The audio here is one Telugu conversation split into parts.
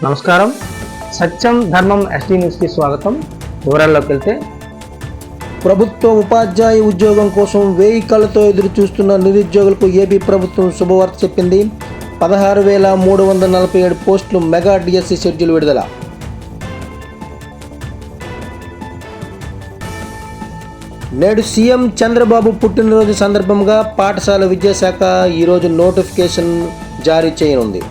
నమస్కారం. సత్యం ధర్మం ఎస్టీ న్యూస్కి స్వాగతం. వివరాల్లోకి వెళ్తే, ప్రభుత్వ ఉపాధ్యాయ ఉద్యోగం కోసం 1000 కళ్ళతో ఎదురు చూస్తున్న నిరుద్యోగులకు ఏపీ ప్రభుత్వం శుభవార్త చెప్పింది. 16,347 పోస్టులు మెగా డిఎస్సి షెడ్యూల్ విడుదల. నేడు సీఎం చంద్రబాబు పుట్టినరోజు సందర్భంగా పాఠశాల విద్యాశాఖ ఈరోజు నోటిఫికేషన్ జారీ చేయనుంది.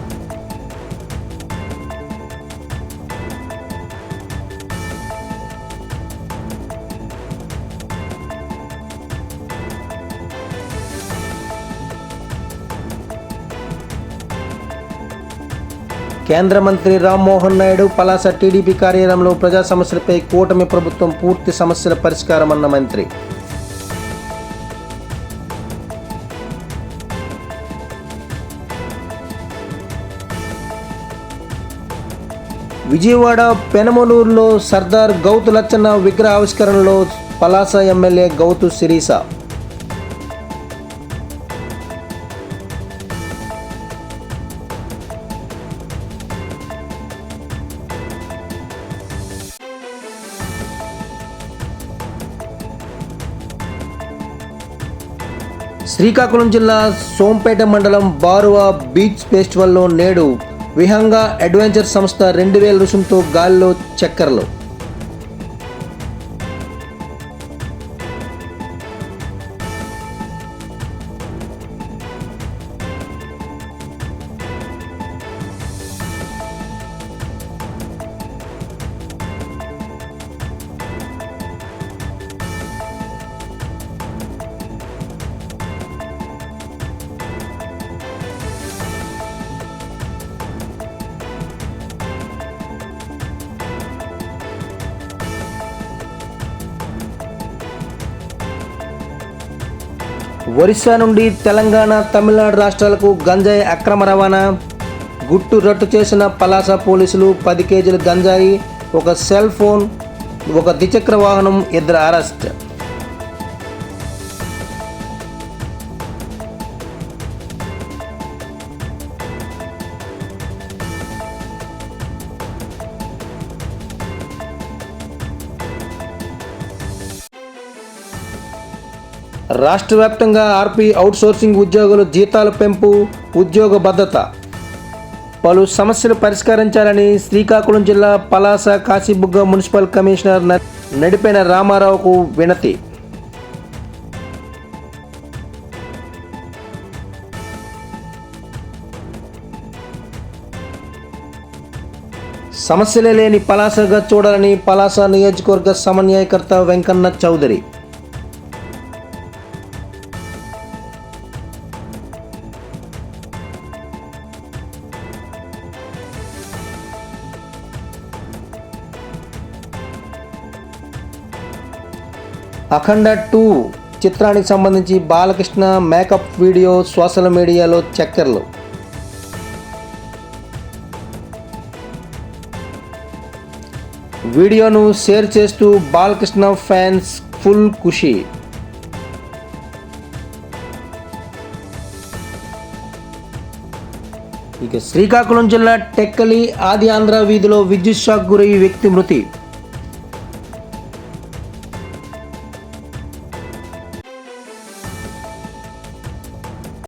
కేంద్ర మంత్రి రామ్మోహన్ నాయుడు పలాస టీడీపీ కార్యాలయంలో ప్రజా సమస్యలపై కూటమి ప్రభుత్వం పూర్తి సమస్యల పరిష్కారం అన్న మంత్రి. విజయవాడ పెనమలూరులో సర్దార్ గౌతు లచ్చన్న విగ్రహ ఆవిష్కరణలో పలాస ఎమ్మెల్యే గౌతు శిరీష. శ్రీకాకుళం జిల్లా సోంపేట మండలం బారువా బీచ్ ఫెస్టివల్లో నేడు విహంగ అడ్వెంచర్ సంస్థ 2000 రుసుంతో గాలిలో చక్కర్లు. ఒరిస్సా నుండి తెలంగాణ, తమిళనాడు రాష్ట్రాలకు గంజాయి అక్రమ రవాణా. గుట్టు రట్టు చేసిన పలాస పోలీసులు. 10 కేజీల గంజాయి, ఒక సెల్ ఫోన్, ఒక ద్విచక్ర వాహనం, 2 అరెస్ట్. రాష్ట్ర వ్యాప్తంగా ఆర్పీ అవుట్సోర్సింగ్ ఉద్యోగుల జీతాల పెంపు, ఉద్యోగ భద్రత, పలు సమస్యలు పరిష్కరించాలని శ్రీకాకుళం జిల్లా పలాస కాశీబుగ్గ మున్సిపల్ కమిషనర్ నడిపెన రామారావుకు వినతి. సమస్యలే లేని పలాసగా చూడాలని పలాస నియోజకవర్గ సమన్వయకర్త వెంకన్న చౌదరి. అఖండ 2 చిత్రానికి సంబంధించి బాలకృష్ణ మేకప్ వీడియో సోషల్ మీడియాలో చక్కర్లు. వీడియోను షేర్ చేస్తూ బాలకృష్ణ ఫ్యాన్స్ ఫుల్ ఖుషి. ఇక శ్రీకాకుళం జిల్లా టెక్కలి ఆది ఆంధ్ర వీధిలో విద్యుత్ షాక్ గురై వ్యక్తి మృతి.